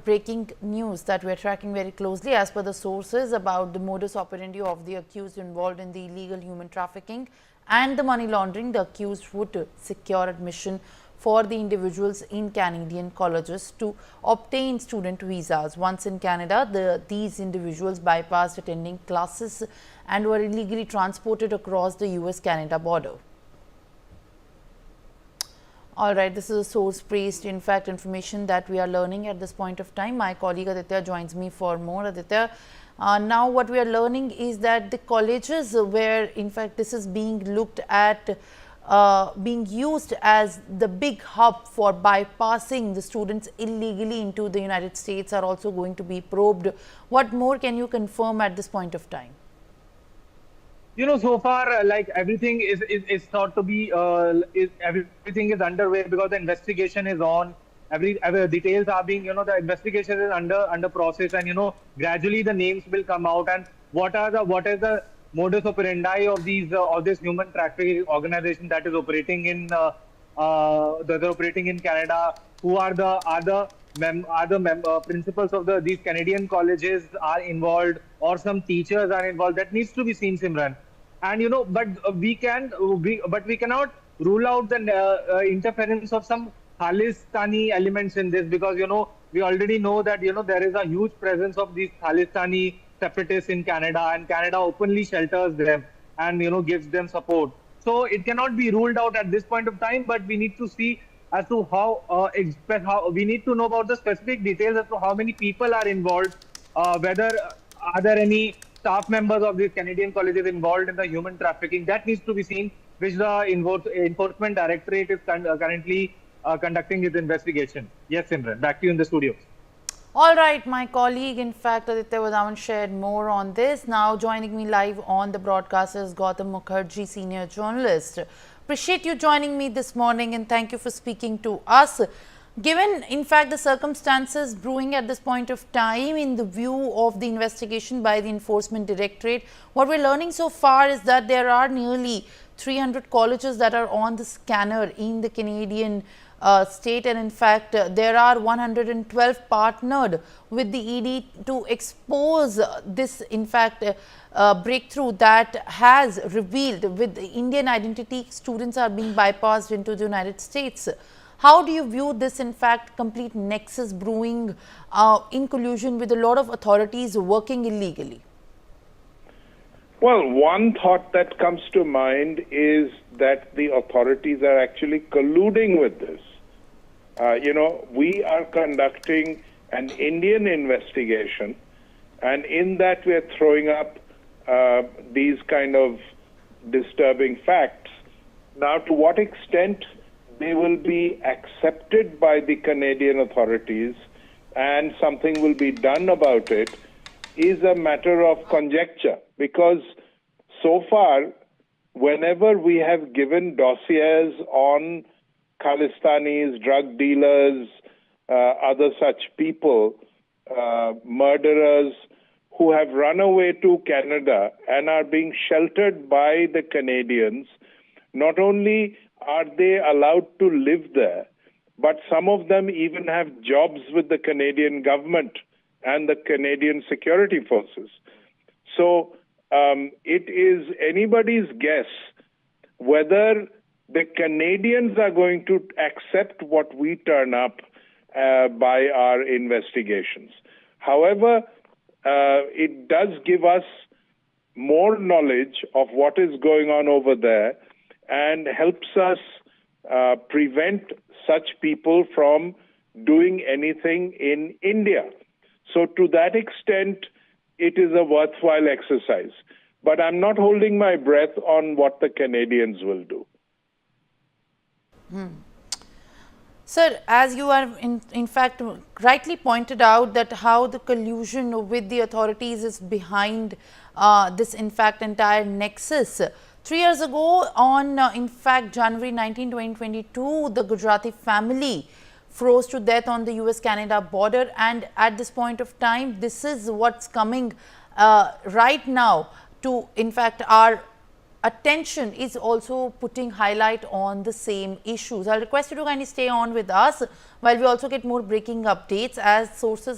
breaking news that we are tracking very closely. As per the sources about the modus operandi of the accused involved in the illegal human trafficking and the money laundering, the accused would secure admission for the individuals in Canadian colleges to obtain student visas. Once in Canada, these individuals bypassed attending classes and were illegally transported across the US-Canada border. All right, this is a source-based, in fact, information that we are learning at this point of time. My colleague Aditya joins me for more. Aditya, now what we are learning is that the colleges where, in fact, this is being looked at, being used as the big hub for bypassing the students illegally into the United States are also going to be probed. What more can you confirm at this point of time? So far, like everything is thought to be, everything is underway because the investigation is on. Every details are being, the investigation is under process, and gradually the names will come out. And what is the modus operandi of this human trafficking organization that is operating in Canada? Who are the principals of these Canadian colleges are involved, or some teachers are involved? That needs to be seen, Simran. And but we cannot rule out the interference of some Khalistani elements in this, because we already know that there is a huge presence of these Khalistani separatists in Canada, and Canada openly shelters them and gives them support. So it cannot be ruled out at this point of time, but we need to see as to how we need to know about the specific details as to how many people are involved, whether are there any staff members of these Canadian colleges involved in the human trafficking. That needs to be seen, which the Enforcement Directorate is currently conducting its investigation. Yes, Simran, back to you in the studio. All right, my colleague, in fact, Aditya Vadavan shared more on this. Now joining me live on the broadcast is Gautam Mukherjee, senior journalist. Appreciate you joining me this morning, and thank you for speaking to us. Given, in fact, the circumstances brewing at this point of time in the view of the investigation by the Enforcement Directorate, what we're learning so far is that there are nearly 300 colleges that are on the scanner in the Canadian state, and in fact there are 112 partnered with the ED to expose this, in fact, breakthrough that has revealed with Indian identity students are being bypassed into the United States. How do you view this, in fact, complete nexus brewing in collusion with a lot of authorities working illegally? Well, one thought that comes to mind is that the authorities are actually colluding with this. We are conducting an Indian investigation, and in that we are throwing up these kind of disturbing facts. Now, to what extent they will be accepted by the Canadian authorities and something will be done about it is a matter of conjecture, because so far, whenever we have given dossiers on Khalistanis, drug dealers, other such people, murderers who have run away to Canada and are being sheltered by the Canadians, not only are they allowed to live there, but some of them even have jobs with the Canadian government and the Canadian security forces. So it is anybody's guess whether the Canadians are going to accept what we turn up by our investigations. However, it does give us more knowledge of what is going on over there and helps us prevent such people from doing anything in India. So to that extent, it is a worthwhile exercise. But I'm not holding my breath on what the Canadians will do. Sir, as you are in fact rightly pointed out that how the collusion with the authorities is behind this, in fact, entire nexus. 3 years ago on in fact January 19, 2022, the Gujarati family froze to death on the US-Canada border, and at this point of time this is what's coming right now to, in fact, our attention is also putting highlight on the same issues. I'll request you to kindly stay on with us while we also get more breaking updates as sources